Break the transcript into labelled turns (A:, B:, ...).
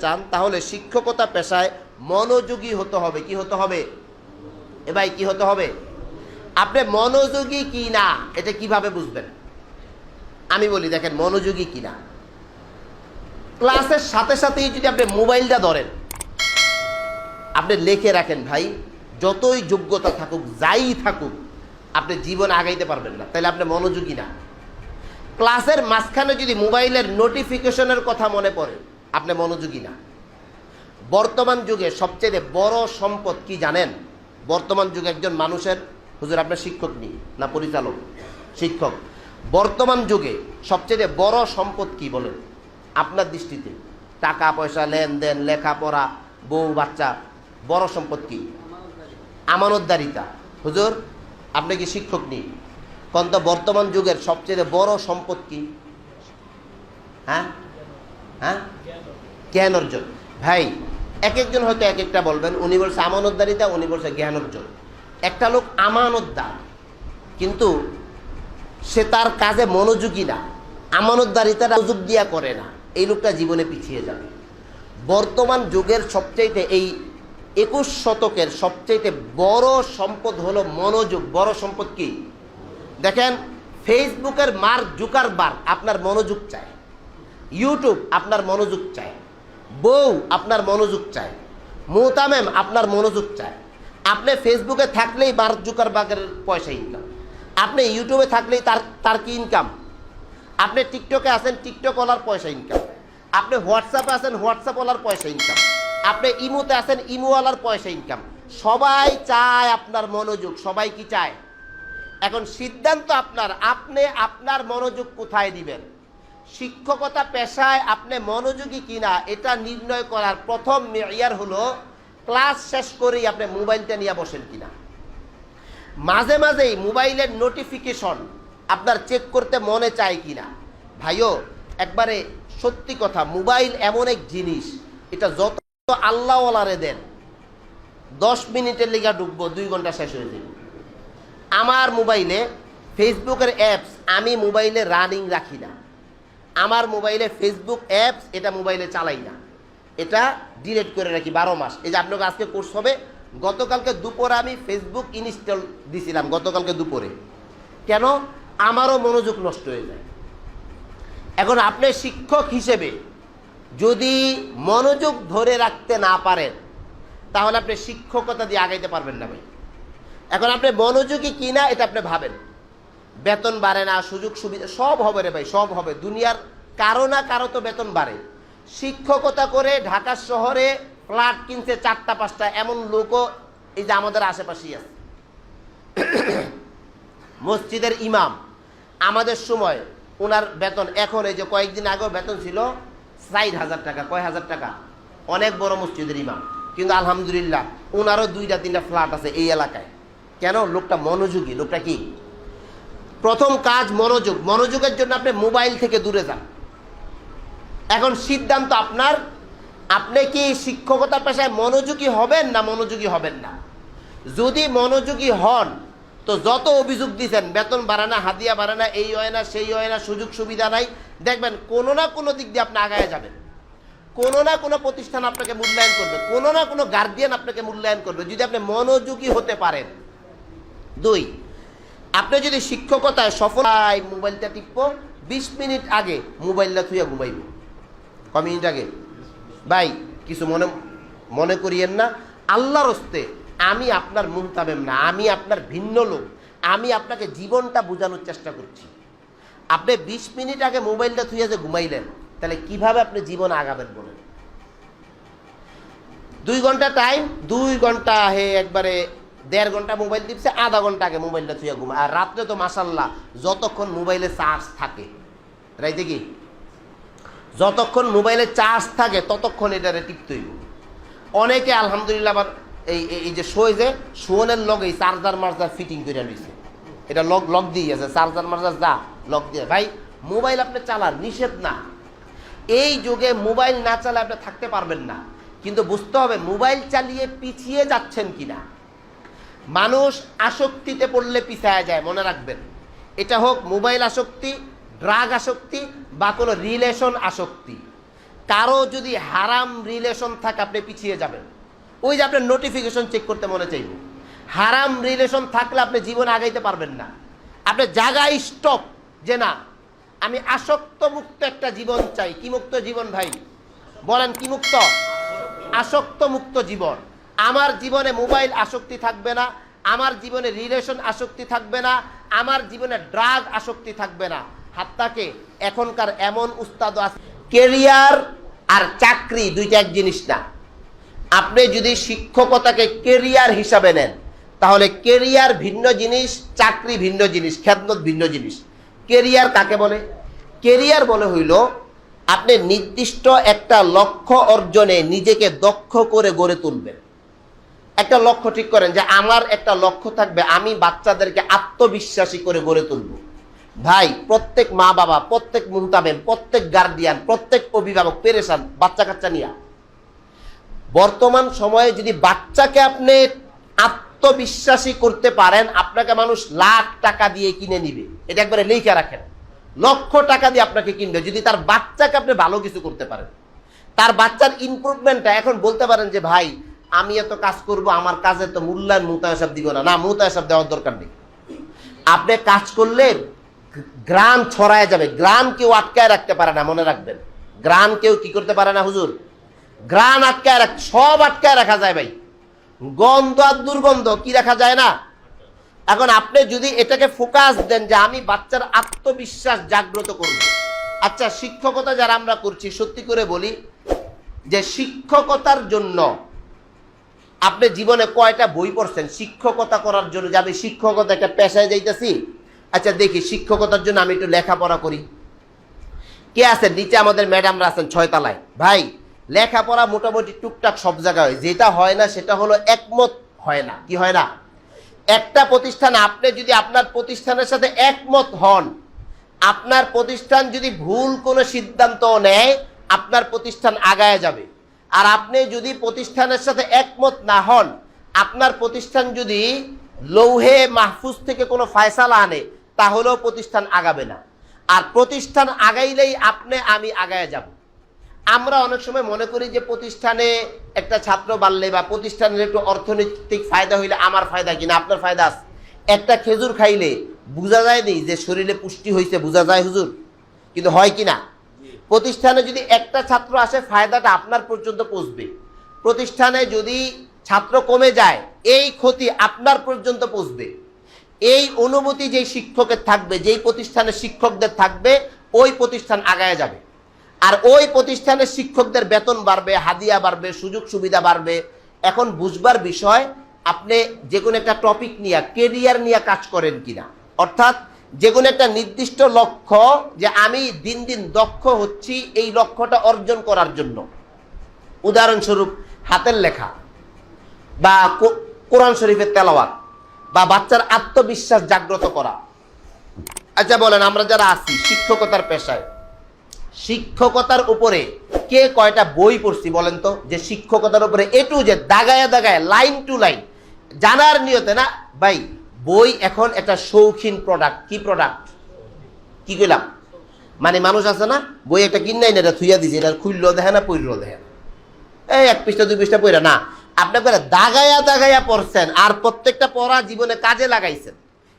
A: চান তাহলে শিক্ষকতা পেশায় মনোযোগী হতে হবে। কি হতে হবে এ ভাই, কি হতে হবে? আপনি মনোযোগী কি না এটা কিভাবে বুঝবেন? আমি বলি, দেখেন মনোযোগী কি না, ক্লাসের সাথে সাথেই যদি আপনি মোবাইলটা ধরেন, আপনি লিখে রাখেন ভাই, যতই যোগ্যতা থাকুক যাই থাকুক আপনি জীবন আগাইতে পারবেন না, তাহলে আপনি মনোযোগী না। ক্লাসের মাঝখানে যদি মোবাইলের নোটিফিকেশনের কথা মনে পড়ে, আপনি মনোযোগী না। বর্তমান যুগে সবচেয়ে বড় সম্পদ কি জানেন? বর্তমান যুগে একজন মানুষের, হুজুর আপনার শিক্ষক নেই না পরিচালক? শিক্ষক। বর্তমান যুগে সবচেয়ে বড় সম্পদ কি বলেন আপনার দৃষ্টিতে? টাকা পয়সা, লেনদেন, লেখাপড়া, বউ বাচ্চা, বড় সম্পদ কি? আমানতদারিতা। হুজুর আপনি কি শিক্ষক নেই? কোন তো বর্তমান যুগের সবচেয়ে বড় সম্পদ কি? হ্যাঁ হ্যাঁ, জ্ঞান অর্জন। ভাই এক একজন হয়তো এক একটা বলবেন, উনি বলছে আমানতদারিতা, উনি বলছে জ্ঞান অর্জন। একটা লোক আমানতদার কিন্তু সে তার কাজে মনোযোগী না, আমানতদারিতাটা মনোযোগ দিয়া করে না, এই লোকটা জীবনে পিছিয়ে যাবে। বর্তমান যুগের সবচাইতে, এই 21 শতকের সবচাইতে বড় সম্পদ হলো মনোযোগ। বড় সম্পদ কি দেখেন? ফেসবুকের মার্ক জুকারবার্গ আপনার মনোযোগ চায়, ইউটিউব আপনার মনোযোগ চায়, বউ আপনার মনোযোগ চায়, মুহতামেম আপনার মনোযোগ চায়। আপনি ফেসবুকে থাকলেই মার্ক জুকারবার্গের পয়সা ইনকাম, আপনি ইউটিউবে থাকলেই তার কি ইনকাম, আপনি টিকটকে আছেন টিকটকওয়ালার পয়সা ইনকাম, আপনি হোয়াটসঅ্যাপে আছেন হোয়াটসঅ্যাপওয়ালার পয়সা ইনকাম, আপনি ইমোতে আছেন ইমোওয়ালার পয়সা ইনকাম। সবাই চায় আপনার মনোযোগ, সবাই কি চায়? এখন সিদ্ধান্ত আপনার, আপনি আপনার মনোযোগ কোথায় দিবেন। শিক্ষকতা পেশায় আপনি মনোযোগী কিনা এটা নির্ণয় করার প্রথম মেয়ার হলো ক্লাস শেষ করেই আপনি মোবাইলটা নিয়ে বসেন কিনা। মাঝে মাঝেই মোবাইলের নোটিফিকেশন আপনার চেক করতে মনে চায় কিনা। ভাইও একবারে সত্যি কথা, মোবাইল এমন এক জিনিস, এটা যত আল্লাহওয়ালারে দেন, 10 মিনিটের লেগা ঢুকবো 2 ঘন্টা শেষ হয়ে যাবে। আমার মোবাইলে ফেসবুকের অ্যাপস আমি মোবাইলে রানিং রাখি না, আমার মোবাইলে ফেসবুক অ্যাপস এটা মোবাইলে চালাই না, এটা ডিলিট করে রাখি 12 মাস। এই যে আপনাকে আজকে কোর্স হবে, গতকালকে দুপুরে আমি ফেসবুক ইনস্টল দিছিলাম, গতকালকে দুপুরে। কেন? আমারও মনোযোগ নষ্ট হয়ে যায়। এখন আপনি শিক্ষক হিসেবে যদি মনোযোগ ধরে রাখতে না পারেন তাহলে আপনি শিক্ষকতা দিয়ে আগাইতে পারবেন না ভাই। এখন আপনি মনোযোগী কিনা এটা আপনি ভাবেন। বেতন বাড়ে না, সুযোগ সুবিধা সব হবে রে ভাই, সব হবে। দুনিয়ার কারো না কারো তো বেতন বাড়ে। শিক্ষকতা করে ঢাকা শহরে ফ্ল্যাট কিনছে 4টা 5টা, এমন লোকও এই যে আমাদের আশেপাশেই আছে। মসজিদের ইমাম, আমাদের সময় ওনার বেতন, এখন এই যে কয়েকদিন আগেও বেতন ছিল 60,000 টাকা। কয় হাজার টাকা? অনেক বড় মসজিদের ইমাম, কিন্তু আলহামদুলিল্লাহ ওনারও 2টা 3টা ফ্ল্যাট আছে এই এলাকায়। কেন? লোকটা মনোযোগী। লোকটা কি? প্রথম কাজ মনোযোগ। মনোযোগের জন্য আপনি মোবাইল থেকে দূরে যান। এখন সিদ্ধান্ত আপনার, আপনি কি শিক্ষকতা পেশায় মনোযোগী হবেন না মনোযোগী হবেন না। যদি মনোযোগী হন তো যত অভিযোগ দিচ্ছেন, বেতন বাড়ে না, হাদিয়া বাড়ে না, এই হয় না, সেই হয় না, সুযোগ সুবিধা নাই, দেখবেন কোনো না কোনো দিক দিয়ে আপনি আগায় যাবেন। কোনো না কোনো প্রতিষ্ঠান আপনাকে মূল্যায়ন করবে, কোনো না কোনো গার্ডিয়ান আপনাকে মূল্যায়ন করবে যদি আপনি মনোযোগী হতে পারেন। 2, আপনি যদি শিক্ষকতায় সফল হয়, মোবাইলটা টিপবো 20 মিনিট আগে মোবাইলটা থুইয়া ঘুমাইব। কয় মিনিট আগে? ভাই কিছু মনে করিয়েন না, আল্লাহর হস্তে আমি আপনার মুহতামেম না, আমি আপনার ভিন্ন লোক। আমি আপনাকে জীবনটা বোঝানোর চেষ্টা করছি। আপনি 20 মিনিট আগে মোবাইলটা থুইয়া যে ঘুমাইলেন, তাহলে কিভাবে আপনি জীবন আগাবেন বলেন? 2 ঘন্টা টাইম, 2 ঘন্টা হে একবারে 1.5 ঘন্টা মোবাইল টিপছে, আধা ঘন্টা আগে মোবাইলটা থুইয়া ঘুমা। আর রাত্রে তো মাশাল্লাহ যতক্ষণ মোবাইলে চার্জ থাকে, রাইতে কি যতক্ষণ মোবাইলে চার্জ থাকে ততক্ষণ এটারে টিপতে হইব। অনেকে আলহামদুলিল্লাহ আবার এই যে শোনের লগে চার্জার মার্জার ফিটিং করে নিয়েছে, এটা লক দিয়ে আছে, চার্জার মার্জার যা লক দিয়ে। ভাই মোবাইল আপনি চালান, নিষেধ না। এই যুগে মোবাইল না চালে আপনি থাকতে পারবেন না, কিন্তু বুঝতে হবে মোবাইল চালিয়ে পিছিয়ে যাচ্ছেন কিনা। মানুষ আসক্তিতে পড়লে পিছায় যায়, মনে রাখবেন। এটা হোক মোবাইল আসক্তি, ড্রাগ আসক্তি বা কোনো রিলেশন আসক্তি। কারো যদি হারাম রিলেশন থাকে আপনি পিছিয়ে যাবেন। ওই যে আপনার নোটিফিকেশন চেক করতে মনে চাইবে, হারাম রিলেশন থাকলে আপনি জীবনে আগাইতে পারবেন না। আপনি জায়গায় স্টপ, যে না আমি আসক্ত মুক্ত একটা জীবন চাই। কি মুক্ত জীবন ভাই বলেন? কি মুক্ত? আসক্ত মুক্ত জীবন। আমার জীবনে মোবাইল আসক্তি থাকবে না, আমার জীবনে রিলেশন আসক্তি থাকবে না, আমার জীবনে ড্রাগ আসক্তি থাকবে না। হাত্তাকে এখনকার এমন উস্তাদ আছে, কেরিয়ার আর চাকরি দুইটা এক জিনিস না। আপনি যদি শিক্ষকতাকে কেরিয়ার হিসাবে নেন তাহলে কেরিয়ার ভিন্ন জিনিস, চাকরি ভিন্ন জিনিস, খেদমত ভিন্ন জিনিস। কেরিয়ার কাকে বলে? কেরিয়ার বলে হইল আপনি নির্দিষ্ট একটা লক্ষ্য অর্জনে নিজেকে দক্ষ করে গড়ে তুলবেন। একটা লক্ষ্য ঠিক করেন যে আমার একটা লক্ষ্য থাকবে, আমি বাচ্চাদেরকে আত্মবিশ্বাসী করে গড়ে তুলব। ভাই প্রত্যেক মা বাবা, প্রত্যেক মুহতামেম, প্রত্যেক গার্ডিয়ান, প্রত্যেক অভিভাবক পেরেশান বাচ্চা কাচ্চা নিয়ে। বর্তমান সময়ে যদি বাচ্চাকে আপনি আত্মবিশ্বাসী করতে পারেন, আপনাকে মানুষ লাখ টাকা দিয়ে কিনে নিবে। এটা একবারে লিখে রাখেন, লক্ষ টাকা দিয়ে আপনাকে কিনবে যদি তার বাচ্চাকে আপনি ভালো কিছু করতে পারেন। তার বাচ্চার ইমপ্রুভমেন্টটা এখন বলতে পারেন যে ভাই আমি এত কাজ করব, আমার কাজে তো মূল্যায়ন মুতায়াসাব দিব না। না, মুতায়াসাব দেওয়ার দরকার নেই। আপনি কাজ করলে গ্রাম ছড়ায় যাবে। গ্রাম কেউ আটকায় রাখতে পারে না, মনে রাখবেন। গ্রাম কেউ কি করতে পারে না হুজুর? গ্রাম আটকায় রাখ, সব আটকায় রাখা যায় ভাই। গন্ধ আর দুর্গন্ধ কি রাখা যায় না? এখন আপনি যদি এটাকে ফোকাস দেন যে আমি বাচ্চার আত্মবিশ্বাস জাগ্রত করব। আচ্ছা, শিক্ষকতা যারা আমরা করছি, সত্যি করে বলি যে শিক্ষকতার জন্য আপনি জীবনে কয়টা বই পড়ছেন? শিক্ষকতা করার জন্য যে আমি শিক্ষকতা একটা পেশায় যাইতেছি, আচ্ছা দেখি শিক্ষকতার জন্য আমি একটু লেখাপড়া করি। কে আছেন নিচে? আমাদের ম্যাডামরা আছেন 6 তলায়। ভাই লেখাপড়া মোটামুটি টুকটাক সব জায়গায় হয়, যেটা হয় না সেটা হলো একমত হয় না। কি হয় না? একটা প্রতিষ্ঠান, আপনি যদি আপনার প্রতিষ্ঠানের সাথে একমত হন, আপনার প্রতিষ্ঠান যদি ভুল কোনো সিদ্ধান্ত নেয়, আপনার প্রতিষ্ঠান আগায় যাবে। আর আপনি যদি প্রতিষ্ঠানের সাথে একমত না হন, আপনার প্রতিষ্ঠান যদি লৌহে মাহফুজ থেকে কোনো ফয়সালা আনে, তাহলেও প্রতিষ্ঠান আগাবে না। আর প্রতিষ্ঠান আগাইলেই আপনি আমি আগায় যাব। আমরা অনেক সময় মনে করি যে প্রতিষ্ঠানে একটা ছাত্র বাড়লে বা প্রতিষ্ঠানের একটু অর্থনৈতিক ফায়দা হইলে আমার ফায়দা কিনা, আপনার ফায়দা আছে। একটা খেজুর খাইলে বোঝা যায় নি যে শরীরে পুষ্টি হয়েছে, বোঝা যায় হুজুর? কিন্তু হয় কিনা? প্রতিষ্ঠানে যদি একটা ছাত্র আসে, ফায়দাটা আপনার পর্যন্ত পৌঁছবে। প্রতিষ্ঠানে যদি ছাত্র কমে যায়, এই ক্ষতি আপনার পর্যন্ত পৌঁছবে। এই অনুভূতি যেই শিক্ষকের থাকবে, যেই প্রতিষ্ঠানের শিক্ষকদের থাকবে, ওই প্রতিষ্ঠান আগায় যাবে। আর ওই প্রতিষ্ঠানের শিক্ষকদের বেতন বাড়বে, হাদিয়া বাড়বে, সুযোগ সুবিধা বাড়বে। এখন বুঝবার বিষয়, আপনি যে কোনো একটা টপিক নিয়ে, কেরিয়ার নিয়ে কাজ করেন কিনা। অর্থাৎ যে কোনো একটা নির্দিষ্ট লক্ষ্য, যে আমি দিন দিন দক্ষ হচ্ছি এই লক্ষ্যটা অর্জন করার জন্য। উদাহরণস্বরূপ হাতের লেখা বা কোরআন শরীফের তেলাওয়াত বা বাচ্চার আত্মবিশ্বাস জাগ্রত করা। আচ্ছা বলেন, আমরা যারা আছি শিক্ষকতার পেশায়, শিক্ষকতার উপরে কে কয়টা বই পড়ছি বলেন তো? যে শিক্ষকতার উপরে এ টু জেড দাগায় দাগায়, লাইন টু লাইন জানার নিয়তে না ভাই। বই এখন একটা শৌখিন প্রোডাক্ট। কি প্রোডাক্ট? কি কইলাম? মানে মানুষ আছে না, বই একটা কিনাই না, এটা থুইয়া দিছে, এটা খুললেও দেখে না, পড়লেও দেখে না, এই 1 পৃষ্ঠা 2 পৃষ্ঠা পড়া না। আপনি দাগায়া দাগায়া পড়ছেন, আর প্রত্যেকটা পড়া জীবনে কাজে লাগাইছেন।